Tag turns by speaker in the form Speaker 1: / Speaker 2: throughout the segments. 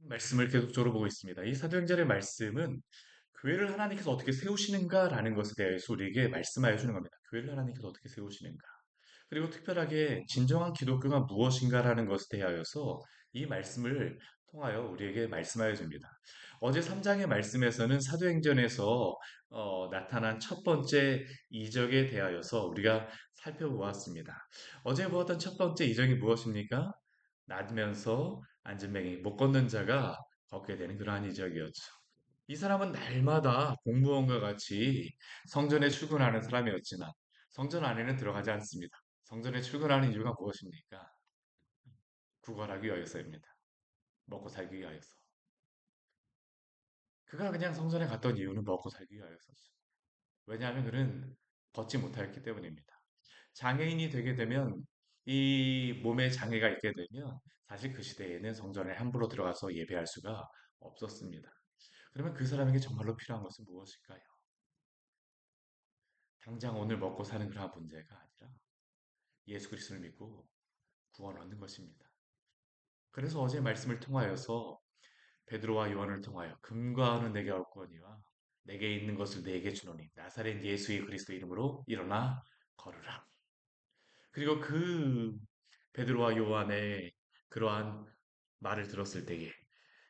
Speaker 1: 말씀을 계속적으로 보고 있습니다. 이 사도행전의 말씀은 교회를 하나님께서 어떻게 세우시는가라는 것에 대해서 우리에게 말씀하여 주는 겁니다. 교회를 하나님께서 어떻게 세우시는가. 그리고 특별하게 진정한 기독교가 무엇인가라는 것에 대하여서 이 말씀을 통하여 우리에게 말씀하여 줍니다. 어제 3장의 말씀에서는 사도행전에서 나타난 첫 번째 이적에 대하여서 우리가 살펴보았습니다. 어제 보았던 첫 번째 이적이 무엇입니까? 낮으면서 앉은뱅이 못 걷는 자가 걷게 되는 그러한 이적이었죠. 이 사람은 날마다 공무원과 같이 성전에 출근하는 사람이었지만 성전 안에는 들어가지 않습니다. 성전에 출근하는 이유가 무엇입니까? 구걸하기 위하여서입니다. 먹고 살기 위하여서. 그가 그냥 성전에 갔던 이유는 먹고 살기 위하여서죠. 왜냐하면 그는 걷지 못하였기 때문입니다. 장애인이 되게 되면 이 몸에 장애가 있게 되면 사실 그 시대에는 성전에 함부로 들어가서 예배할 수가 없었습니다. 그러면 그 사람에게 정말로 필요한 것은 무엇일까요? 당장 오늘 먹고 사는 그러한 문제가 아니라 예수 그리스도를 믿고 구원 얻는 것입니다. 그래서 어제 말씀을 통하여서 베드로와 요한을 통하여 금과 은은 내게 얻거니와 내게 있는 것을 내게 주노니 나사렛 예수의 그리스도 이름으로 일어나 걸으라. 그리고 그 베드로와 요한의 그러한 말을 들었을 때에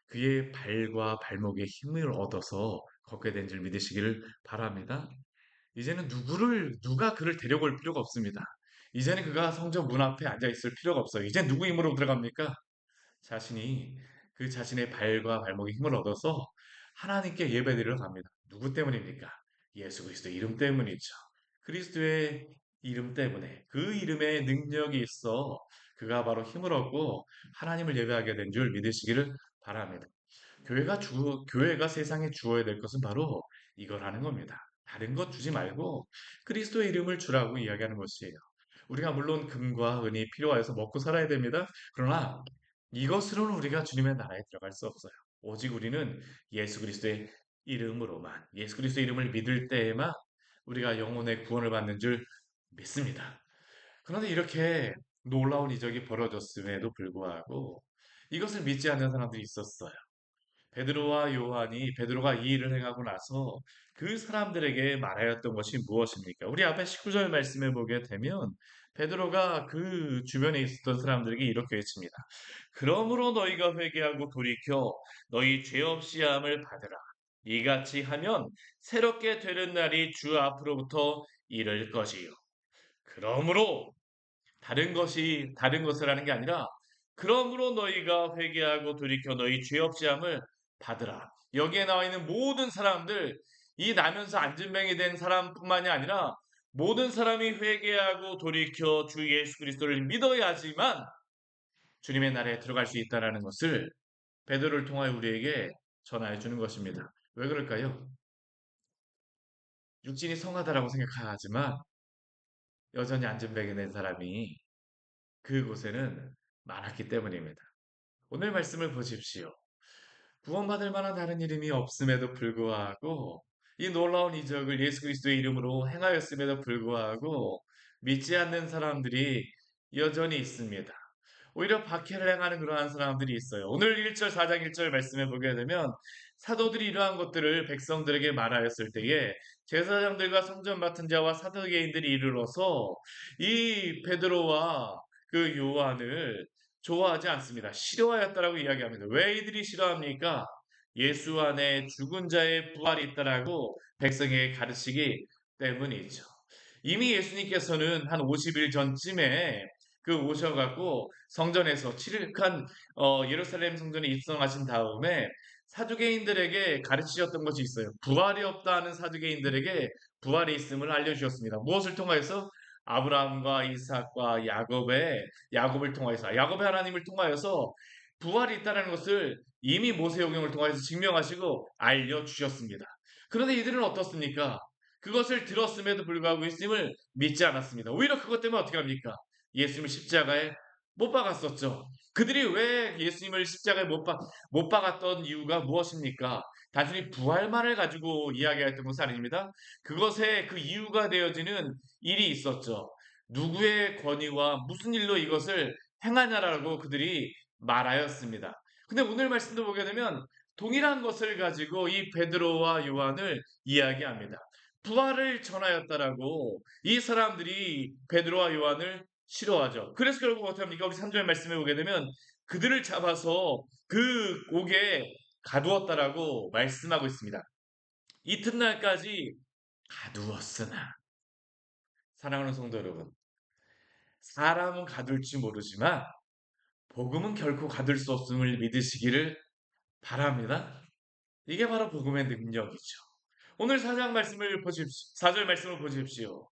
Speaker 1: 그의 발과 발목에 힘을 얻어서 걷게 된 줄 믿으시기를 바랍니다. 이제는 누가 그를 데려올 필요가 없습니다. 이제는 그가 성전 문 앞에 앉아 있을 필요가 없어요. 이제 누구 힘으로 들어갑니까? 자신이 그 자신의 발과 발목에 힘을 얻어서 하나님께 예배드리러 갑니다. 누구 때문입니까? 예수 그리스도 이름 때문이죠. 그리스도의 이름 때문에 그 이름에 능력이 있어 그가 바로 힘을 얻고 하나님을 예배하게 된 줄 믿으시기를 바랍니다. 교회가 세상에 주어야 될 것은 바로 이걸 하는 겁니다. 다른 것 주지 말고 그리스도의 이름을 주라고 이야기하는 것이에요. 우리가 물론 금과 은이 필요하여서 먹고 살아야 됩니다. 그러나 이것으로는 우리가 주님의 나라에 들어갈 수 없어요. 오직 우리는 예수 그리스도의 이름으로만, 예수 그리스도의 이름을 믿을 때에만 우리가 영혼의 구원을 받는 줄 믿습니다. 그런데 이렇게 놀라운 이적이 벌어졌음에도 불구하고 이것을 믿지 않는 사람들이 있었어요. 베드로와 요한이 베드로가 이 일을 행하고 나서 그 사람들에게 말하였던 것이 무엇입니까? 우리 앞에 19절 말씀에 보게 되면 베드로가 그 주변에 있었던 사람들에게 이렇게 외칩니다. 그러므로 너희가 회개하고 돌이켜 너희 죄 없이 함을 받으라. 이같이 하면 새롭게 되는 날이 주 앞으로부터 이를 것이요. 그러므로 다른 것을 하는 게 아니라 그러므로 너희가 회개하고 돌이켜 너희 죄 없이 함을 받으라. 여기에 나와 있는 모든 사람들, 이 나면서 안진뱅이 된 사람뿐만이 아니라 모든 사람이 회개하고 돌이켜 주 예수 그리스도를 믿어야지만 주님의 나라에 들어갈 수 있다는 것을 베드로를 통하여 우리에게 전하여 주는 것입니다. 왜 그럴까요? 육신이 성하다라고 생각하지만 여전히 안진뱅이 된 사람이 그곳에는 많았기 때문입니다. 오늘 말씀을 보십시오. 구원받을 만한 다른 이름이 없음에도 불구하고 이 놀라운 이적을 예수 그리스도의 이름으로 행하였음에도 불구하고 믿지 않는 사람들이 여전히 있습니다. 오히려 박해를 행하는 그러한 사람들이 있어요. 오늘 1절 4장 1절 말씀에 보게 되면 사도들이 이러한 것들을 백성들에게 말하였을 때에 제사장들과 성전 맡은 자와 사두개인들이 이르러서 이 베드로와 그 요한을 좋아하지 않습니다. 싫어하였다라고 이야기합니다. 왜 이들이 싫어합니까? 예수 안에 죽은 자의 부활이 있다라고 백성에게 가르치기 때문이죠. 이미 예수님께서는 한 50일 전쯤에 그 오셔갖고 성전에서 7일간 예루살렘 성전에 입성하신 다음에 사두개인들에게 가르치셨던 것이 있어요. 부활이 없다는 사두개인들에게 부활이 있음을 알려주셨습니다. 무엇을 통하여서? 아브라함과 이삭과 야곱을 통하여서 야곱의 하나님을 통하여서 부활이 있다는 것을 이미 모세오경을 통해서 증명하시고 알려주셨습니다. 그런데 이들은 어떻습니까? 그것을 들었음에도 불구하고 예수님을 믿지 않았습니다. 오히려 그것 때문에 어떻게 합니까? 예수님을 십자가에 못 박았었죠. 그들이 왜 예수님을 십자가에 못 박았던 이유가 무엇입니까? 단순히 부활만을 가지고 이야기했던 것은 아닙니다. 그것에 그 이유가 되어지는 일이 있었죠. 누구의 권위와 무슨 일로 이것을 행하냐라고 그들이 말하였습니다. 근데 오늘 말씀도 보게 되면 동일한 것을 가지고 이 베드로와 요한을 이야기합니다. 부활을 전하였다라고 이 사람들이 베드로와 요한을 싫어하죠. 그래서 결국 어떻게 합니까? 우리 3절 말씀에 보게 되면 그들을 잡아서 그 옥에 가두었다라고 말씀하고 있습니다. 이튿날까지 가두었으나 사랑하는 성도 여러분, 사람은 가둘지 모르지만 복음은 결코 가둘 수 없음을 믿으시기를 바랍니다. 이게 바로 복음의 능력이죠. 오늘 4장 말씀을 보십시오. 4절 말씀을 보십시오.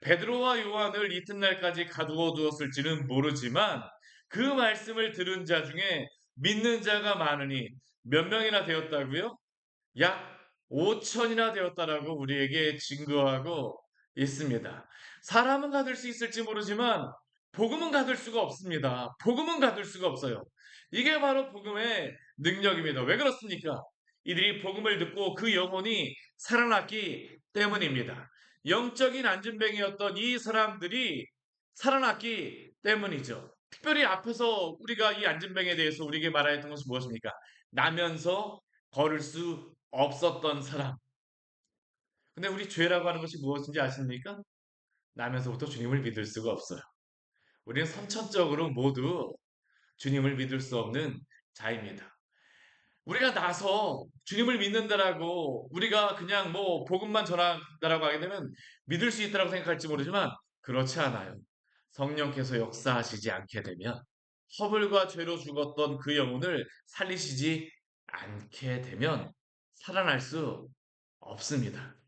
Speaker 1: 베드로와 요한을 이튿날까지 가두어 두었을지는 모르지만 그 말씀을 들은 자 중에 믿는 자가 많으니 몇 명이나 되었다고요? 약 5천이나 되었다라고 우리에게 증거하고 있습니다. 사람은 가둘 수 있을지 모르지만 복음은 가둘 수가 없습니다. 복음은 가둘 수가 없어요. 이게 바로 복음의 능력입니다. 왜 그렇습니까? 이들이 복음을 듣고 그 영혼이 살아났기 때문입니다. 영적인 안진뱅이였던 이 사람들이 살아났기 때문이죠. 특별히 앞에서 우리가 이 안진뱅에 대해서 우리에게 말하였던 것은 무엇입니까? 나면서 걸을 수 없었던 사람. 근데 우리 죄라고 하는 것이 무엇인지 아십니까? 나면서부터 주님을 믿을 수가 없어요. 우리는 선천적으로 모두 주님을 믿을 수 없는 자입니다. 우리가 나서 주님을 믿는다라고 우리가 그냥 뭐 복음만 전한다라고 하게 되면 믿을 수 있다라고 생각할지 모르지만 그렇지 않아요. 성령께서 역사하시지 않게 되면 허물과 죄로 죽었던 그 영혼을 살리시지 않게 되면 살아날 수 없습니다.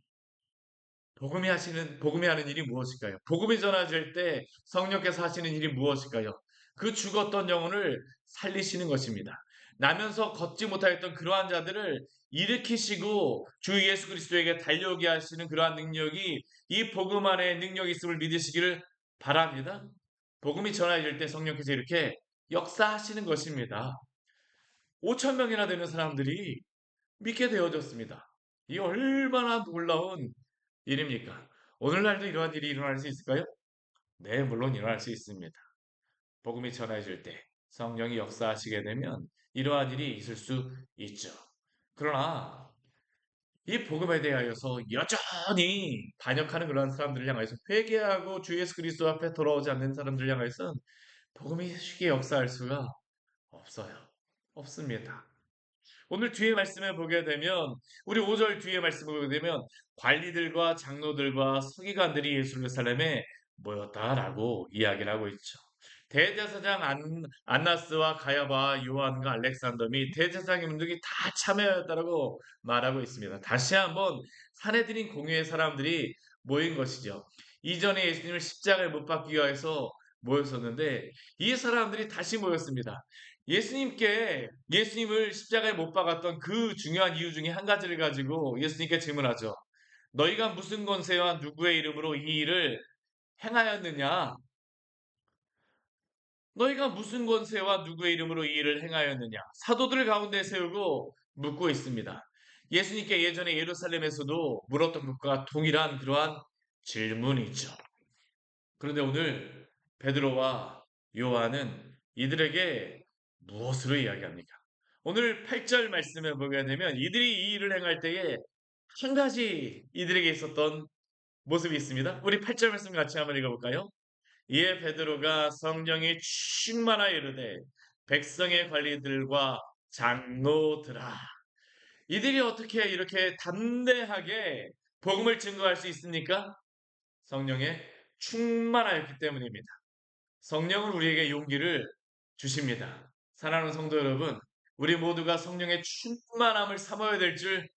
Speaker 1: 복음이 하는 일이 무엇일까요? 복음이 전해질 때 성령께서 하시는 일이 무엇일까요? 그 죽었던 영혼을 살리시는 것입니다. 나면서 걷지 못하였던 그러한 자들을 일으키시고 주 예수 그리스도에게 달려오게 하시는 그러한 능력이 이 복음 안에 능력이 있음을 믿으시기를 바랍니다. 복음이 전해질 때 성령께서 이렇게 역사하시는 것입니다. 5천 명이나 되는 사람들이 믿게 되어졌습니다. 이 얼마나 놀라운 일입니까? 오늘날도 이러한 일이 일어날 수 있을까요? 네, 물론 일어날 수 있습니다. 복음이 전해질 때 성령이 역사하시게 되면 이러한 일이 있을 수 있죠. 그러나 이 복음에 대하여서 여전히 반역하는 그런 사람들을 향해서 회개하고 주 예수 그리스도 앞에 돌아오지 않는 사람들을 향해서는 복음이 쉽게 역사할 수가 없어요. 없습니다. 오늘 뒤에 말씀을 보게 되면 우리 5절 뒤에 말씀을 보게 되면 관리들과 장로들과 서기관들이 예루살렘에 모였다라고 이야기를 하고 있죠. 대제사장 안나스와 가야바, 요한과 알렉산더 및 대제사장님들이 다 참여했다라고 말하고 있습니다. 다시 한번 사내들인 공회의 사람들이 모인 것이죠. 이전에 예수님을 십자가에 못 박기 위해서 모였었는데 이 사람들이 다시 모였습니다. 예수님을 십자가에 못 박았던 그 중요한 이유 중에 한 가지를 가지고 예수님께 질문하죠. 너희가 무슨 권세와 누구의 이름으로 이 일을 행하였느냐? 너희가 무슨 권세와 누구의 이름으로 이 일을 행하였느냐? 사도들 가운데 세우고 묻고 있습니다. 예수님께 예전에 예루살렘에서도 물었던 것과 동일한 그러한 질문이죠. 그런데 오늘 베드로와 요한은 이들에게 무엇으로 이야기합니까? 오늘 8절 말씀을 보게 되면 이들이 이 일을 행할 때에 한 가지 이들에게 있었던 모습이 있습니다. 우리 8절 말씀 같이 한번 읽어볼까요? 이에 베드로가 성령이 충만하여 이르되 백성의 관리들과 장로들아 이들이 어떻게 이렇게 담대하게 복음을 증거할 수 있습니까? 성령에 충만하였기 때문입니다. 성령은 우리에게 용기를 주십니다. 사랑하는 성도 여러분, 우리 모두가 성령의 충만함을 삼아야 될 줄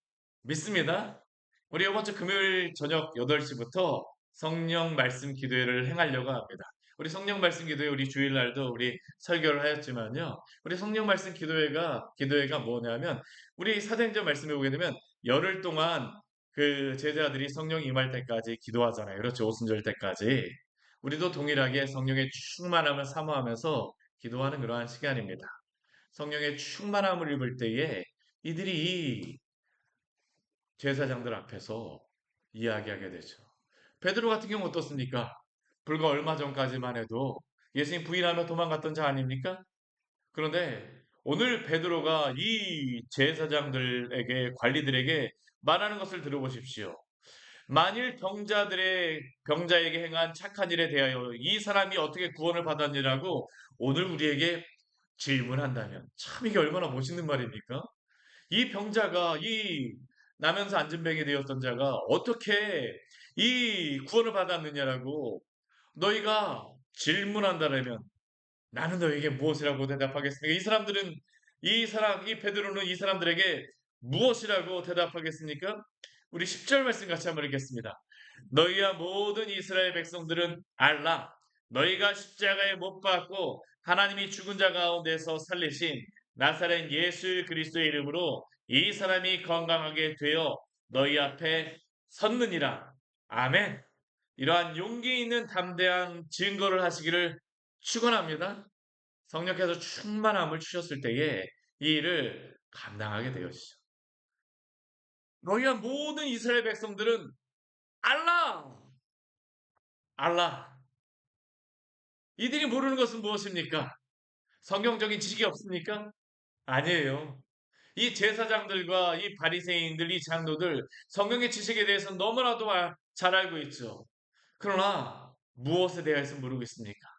Speaker 1: 믿습니다. 우리 이번 주 금요일 저녁 8시부터 성령 말씀 기도회를 행하려고 합니다. 우리 성령 말씀 기도회 우리 주일날도 우리 설교를 하였지만요. 우리 성령 말씀 기도회가 뭐냐면 우리 사도행전 말씀해 보게 되면 열흘 동안 그 제자들이 성령 임할 때까지 기도하잖아요. 그렇죠. 오순절 때까지. 우리도 동일하게 성령의 충만함을 사모하면서 기도하는 그러한 시간입니다. 성령의 충만함을 입을 때에 이들이 제사장들 앞에서 이야기하게 되죠. 베드로 같은 경우 어떻습니까? 불과 얼마 전까지만 해도 예수님 부인하며 도망갔던 자 아닙니까? 그런데 오늘 베드로가 이 제사장들에게 관리들에게 말하는 것을 들어보십시오. 만일 병자에게 행한 착한 일에 대하여 이 사람이 어떻게 구원을 받았느라고 오늘 우리에게 질문한다면 참 이게 얼마나 멋있는 말입니까? 이 병자가 이 나면서 안진뱅이 되었던 자가 어떻게 이 구원을 받았느냐라고 너희가 질문한다라면 나는 너에게 무엇이라고 대답하겠습니까? 이 베드로는 이 사람들에게 무엇이라고 대답하겠습니까? 우리 10절 말씀 같이 한번 읽겠습니다. 너희와 모든 이스라엘 백성들은 알라. 너희가 십자가에 못 박고 하나님이 죽은 자 가운데서 살리신 나사렛 예수 그리스도의 이름으로 이 사람이 건강하게 되어 너희 앞에 섰느니라. 아멘. 이러한 용기 있는 담대한 증거를 하시기를 축원합니다. 성령께서 충만함을 주셨을 때에 이 일을 감당하게 되어지죠. 너희와 모든 이스라엘 백성들은 알라! 알라! 이들이 모르는 것은 무엇입니까? 성경적인 지식이 없습니까? 아니에요. 이 제사장들과 이 바리새인들, 이 장로들 성경의 지식에 대해서 너무나도 잘 알고 있죠. 그러나 무엇에 대해서 모르고 있습니까?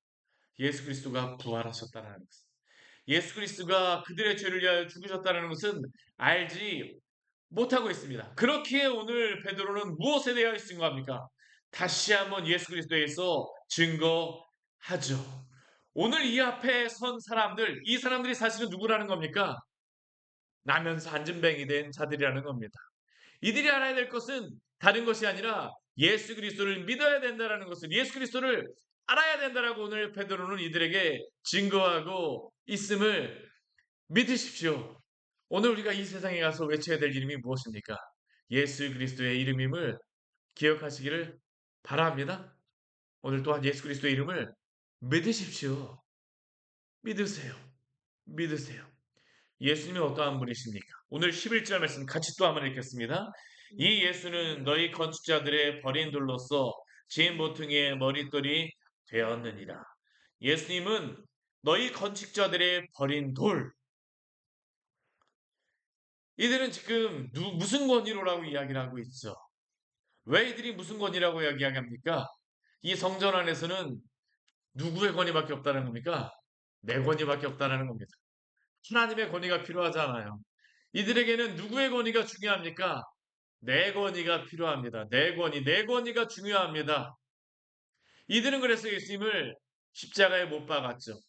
Speaker 1: 예수 그리스도가 부활하셨다는 것. 예수 그리스도가 그들의 죄를 위하여 죽으셨다는 것은 알지 못하고 있습니다. 그렇기에 오늘 베드로는 무엇에 대하여 증거합니까? 다시 한번 예수 그리스도에서 증거하죠. 오늘 이 앞에 선 사람들, 이 사람들이 사실은 누구라는 겁니까? 나면서 안진뱅이 된 자들이라는 겁니다. 이들이 알아야 될 것은 다른 것이 아니라 예수 그리스도를 믿어야 된다는 것을, 예수 그리스도를 알아야 된다라고 오늘 베드로는 이들에게 증거하고 있음을 믿으십시오. 오늘 우리가 이 세상에 가서 외쳐야 될 이름이 무엇입니까? 예수 그리스도의 이름임을 기억하시기를 바랍니다. 오늘 또한 예수 그리스도의 이름을 믿으십시오. 믿으세요. 믿으세요. 예수님이 어떠한 분이십니까? 오늘 11절 말씀 같이 또 한번 읽겠습니다. 이 예수는 너희 건축자들의 버린 돌로서 지은 모퉁이의 머릿돌이 되었느니라. 예수님은 너희 건축자들의 버린 돌. 이들은 지금 무슨 권위로라고 이야기를 하고 있죠. 왜 이들이 무슨 권위라고 이야기합니까? 이 성전 안에서는 누구의 권위밖에 없다는 겁니까? 내 권위밖에 없다는 겁니다. 하나님의 권위가 필요하잖아요. 이들에게는 누구의 권위가 중요합니까? 내 권위가 필요합니다. 내 권위가 중요합니다. 이들은 그래서 예수님을 십자가에 못 박았죠.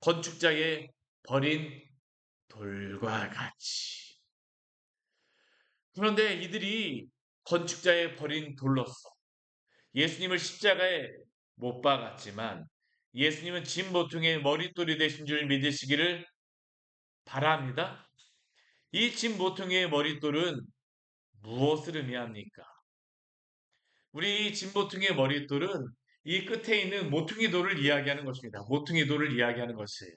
Speaker 1: 건축자의 버린 돌과 같이. 그런데 이들이 건축자의 버린 돌로서 예수님을 십자가에 못 박았지만 예수님은 진보통의 머릿돌이 되신 줄 믿으시기를 바랍니다. 이 진보통의 머릿돌은 무엇을 의미합니까? 우리 진보통의 머릿돌은 이 끝에 있는 모퉁이 돌을 이야기하는 것입니다. 모퉁이 돌을 이야기하는 것이에요.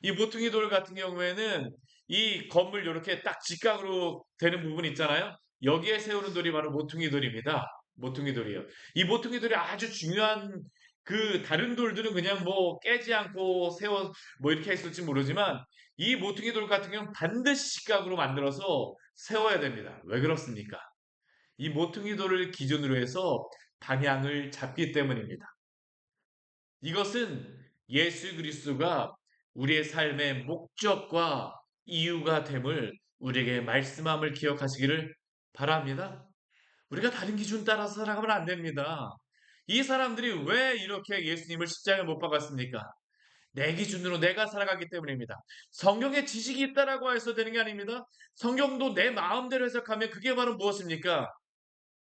Speaker 1: 이 모퉁이 돌 같은 경우에는 이 건물 이렇게 딱 직각으로 되는 부분 있잖아요. 여기에 세우는 돌이 바로 모퉁이 돌입니다. 모퉁이 돌이요. 이 모퉁이 돌이 아주 중요한 그 다른 돌들은 그냥 뭐 깨지 않고 세워 뭐 이렇게 했을지 모르지만 이 모퉁이 돌 같은 경우는 반드시 직각으로 만들어서 세워야 됩니다. 왜 그렇습니까? 이 모퉁이 돌을 기준으로 해서 방향을 잡기 때문입니다. 이것은 예수 그리스도가 우리의 삶의 목적과 이유가 됨을 우리에게 말씀함을 기억하시기를 바랍니다. 우리가 다른 기준 따라서 살아가면 안 됩니다. 이 사람들이 왜 이렇게 예수님을 십자가에 못 박았습니까? 내 기준으로 내가 살아가기 때문입니다. 성경에 지식이 있다라고 해서 되는 게 아닙니다. 성경도 내 마음대로 해석하면 그게 바로 무엇입니까?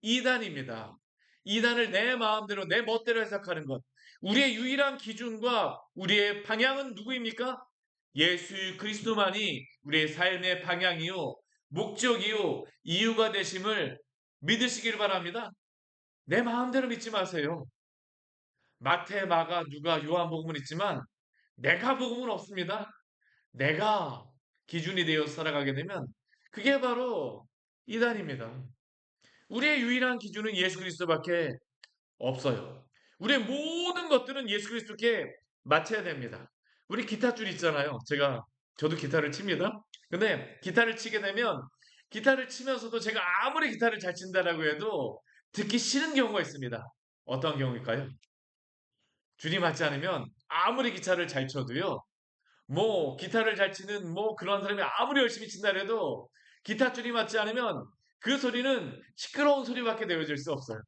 Speaker 1: 이단입니다. 이단을 내 마음대로 내 멋대로 해석하는 것. 우리의 유일한 기준과 우리의 방향은 누구입니까? 예수 그리스도만이 우리의 삶의 방향이요, 목적이요, 이유가 되심을 믿으시길 바랍니다. 내 마음대로 믿지 마세요. 마태, 마가, 누가, 요한복음은 있지만 내가 복음은 없습니다. 내가 기준이 되어 살아가게 되면 그게 바로 이단입니다. 우리의 유일한 기준은 예수 그리스도밖에 없어요. 우리의 모든 것들은 예수 그리스도께 맞춰야 됩니다. 우리 기타 줄 있잖아요. 제가 저도 기타를 칩니다. 근데 기타를 치게 되면 기타를 치면서도 제가 아무리 기타를 잘 친다라고 해도 듣기 싫은 경우가 있습니다. 어떤 경우일까요? 줄이 맞지 않으면 아무리 기타를 잘 쳐도요. 뭐 기타를 잘 치는 뭐 그런 사람이 아무리 열심히 친다 해도 기타 줄이 맞지 않으면 그 소리는 시끄러운 소리밖에 내어질 수 없어요.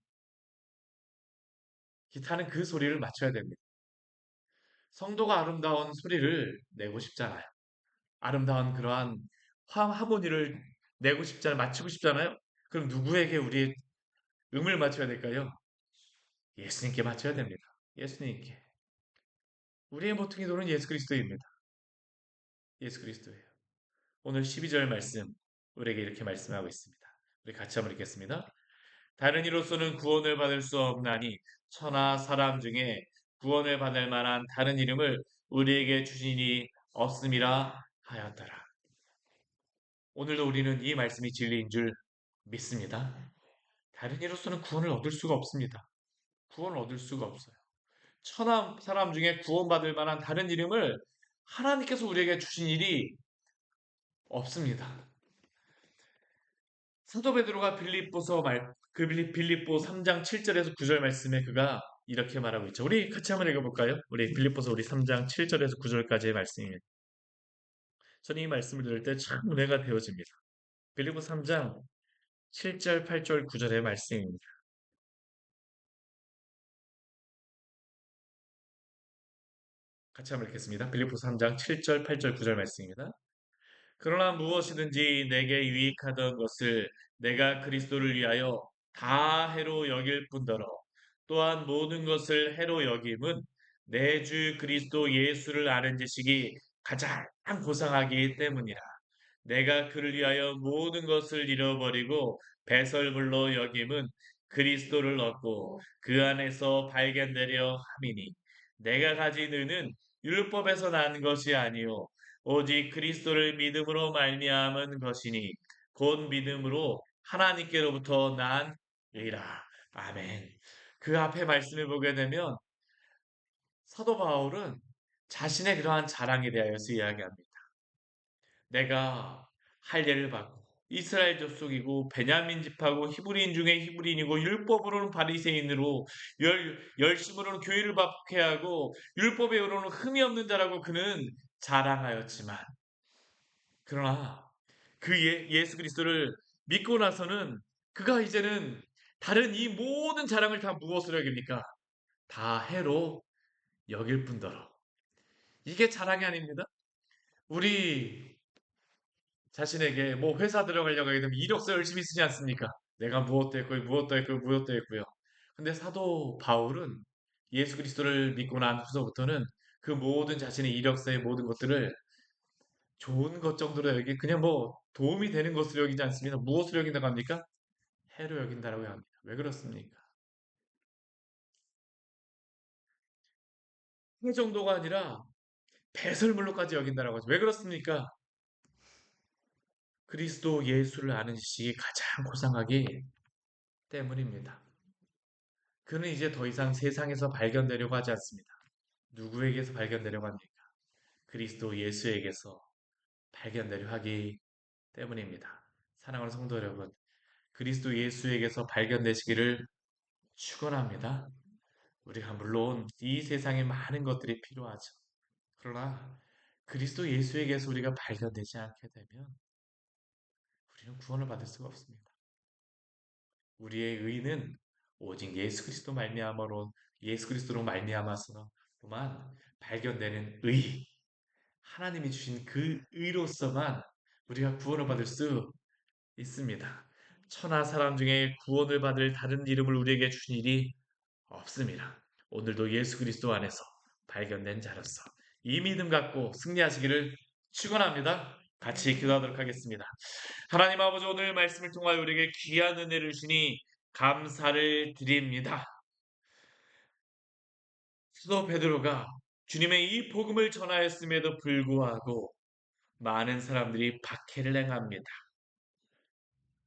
Speaker 1: 기타는 그 소리를 맞춰야 됩니다. 성도가 아름다운 소리를 내고 싶잖아요. 아름다운 그러한 하모니를 내고 싶잖아요. 맞추고 싶잖아요. 그럼 누구에게 우리의 음을 맞춰야 될까요? 예수님께 맞춰야 됩니다. 예수님께. 우리의 모퉁이 돌은 예수 그리스도입니다. 예수 그리스도예요. 오늘 12절 말씀 우리에게 이렇게 말씀하고 있습니다. 우리 같이 한번 읽겠습니다. 다른 이로서는 구원을 받을 수 없나니 천하 사람 중에 구원을 받을 만한 다른 이름을 우리에게 주시니 없음이라 하였더라. 오늘도 우리는 이 말씀이 진리인 줄 믿습니다. 다른 이로서는 구원을 얻을 수가 없습니다. 구원을 얻을 수가 없어요. 천하 사람 중에 구원받을 만한 다른 이름을 하나님께서 우리에게 주신 일이 없습니다. 사도 베드로가 빌립보 3장 7절에서 9절 말씀에 그가 이렇게 말하고 있죠. 우리 같이 한번 읽어볼까요? 우리 빌립보서 우리 3장 7절에서 9절까지의 말씀입니다. 저는 이 말씀을 들을 때 참 은혜가 되어집니다. 빌립보 3장 7절, 8절, 9절의 말씀입니다. 같이 한번 읽겠습니다. 빌립보 3장 7절, 8절, 9절 말씀입니다. 그러나 무엇이든지 내게 유익하던 것을 내가 그리스도를 위하여 다 해로 여길 뿐더러 또한 모든 것을 해로 여김은 내 주 그리스도 예수를 아는 지식이 가장 고상하기 때문이라. 내가 그를 위하여 모든 것을 잃어버리고 배설물로 여김은 그리스도를 얻고 그 안에서 발견되려 함이니 내가 가진 의는 율법에서 난 것이 아니요 오직 그리스도를 믿음으로 말미암은 것이니 곧 믿음으로 하나님께로부터 난 의라. 아멘. 그 앞에 말씀을 보게 되면 사도 바울은 자신의 그러한 자랑에 대하여서 이야기합니다. 내가 할례를 받고 이스라엘 족속이고 베냐민 집하고 히브리인 중에 히브리인이고 율법으로는 바리새인으로 열심으로는 교회를 박해하고 율법으로는 흠이 없는 자라고 그는 자랑하였지만 그러나 예수 그리스도를 믿고 나서는 그가 이제는 다른 이 모든 자랑을 다 무엇으로 여깁니까? 다 해로 여길 뿐더러 이게 자랑이 아닙니다. 우리 자신에게 뭐 회사 들어가려고 하게 되면 이력서 열심히 쓰지 않습니까? 내가 무엇도 했고요, 무엇도 했고요, 무엇도 했고요. 근데 사도 바울은 예수 그리스도를 믿고 난 후서부터는 그 모든 자신의 이력서의 모든 것들을 좋은 것 정도로 여기 그냥 뭐 도움이 되는 것으로 여기지 않습니다. 무엇으로 여긴다고 합니까? 해로 여긴다라고 합니다. 왜 그렇습니까? 해 정도가 아니라 배설물로까지 여긴다라고 하죠. 왜 그렇습니까? 그리스도 예수를 아는 지식이 가장 고상하기 때문입니다. 그는 이제 더 이상 세상에서 발견되려고 하지 않습니다. 누구에게서 발견되려고 합니까? 그리스도 예수에게서 발견되려 하기 때문입니다. 사랑하는 성도 여러분, 그리스도 예수에게서 발견되시기를 축원합니다. 우리가 물론 이 세상에 많은 것들이 필요하죠. 그러나 그리스도 예수에게서 우리가 발견되지 않게 되면 우리는 구원을 받을 수가 없습니다. 우리의 의는 오직 예수 그리스도로 말미암아서만 발견되는 의, 하나님이 주신 그 의로서만 우리가 구원을 받을 수 있습니다. 천하 사람 중에 구원을 받을 다른 이름을 우리에게 주신 일이 없습니다. 오늘도 예수 그리스도 안에서 발견된 자로서 이 믿음 갖고 승리하시기를 축원합니다. 같이 기도하도록 하겠습니다. 하나님 아버지 오늘 말씀을 통하여 우리에게 귀한 은혜를 주시니 감사를 드립니다. 사도 베드로가 주님의 이 복음을 전하였음에도 불구하고 많은 사람들이 박해를 행합니다.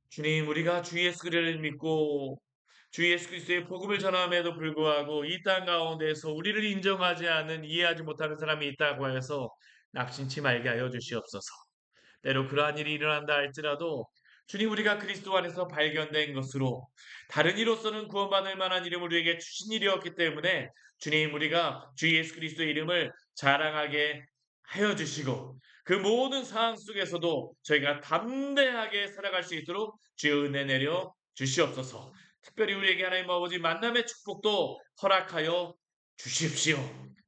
Speaker 1: 주님, 우리가 주 예수 그리스도를 믿고 주 예수 그리스도의 복음을 전함에도 불구하고 이 땅 가운데서 우리를 인정하지 않는 이해하지 못하는 사람이 있다고 해서 낙심치 말게 하여 주시옵소서. 때로 그러한 일이 일어난다 할지라도 주님 우리가 그리스도 안에서 발견된 것으로 다른 이로서는 구원받을 만한 이름을 우리에게 주신 일이었기 때문에 주님 우리가 주 예수 그리스도의 이름을 자랑하게 하여 주시고 그 모든 상황 속에서도 저희가 담대하게 살아갈 수 있도록 주의 은혜 내려 주시옵소서. 특별히 우리에게 하나님 아버지 만남의 축복도 허락하여 주십시오.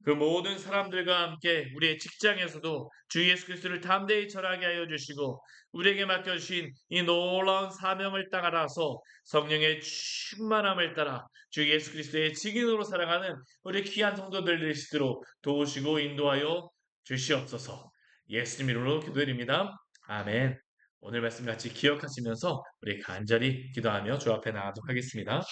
Speaker 1: 그 모든 사람들과 함께 우리의 직장에서도 주 예수 그리스도를 담대히 전하게 하여 주시고 우리에게 맡겨주신 이 놀라운 사명을 따라서 성령의 충만함을 따라 주 예수 그리스도의 증인으로 살아가는 우리 귀한 성도들 되시도록 도우시고 인도하여 주시옵소서. 예수님 이름으로 기도드립니다. 아멘. 오늘 말씀 같이 기억하시면서 우리 간절히 기도하며 주 앞에 나가도록 하겠습니다.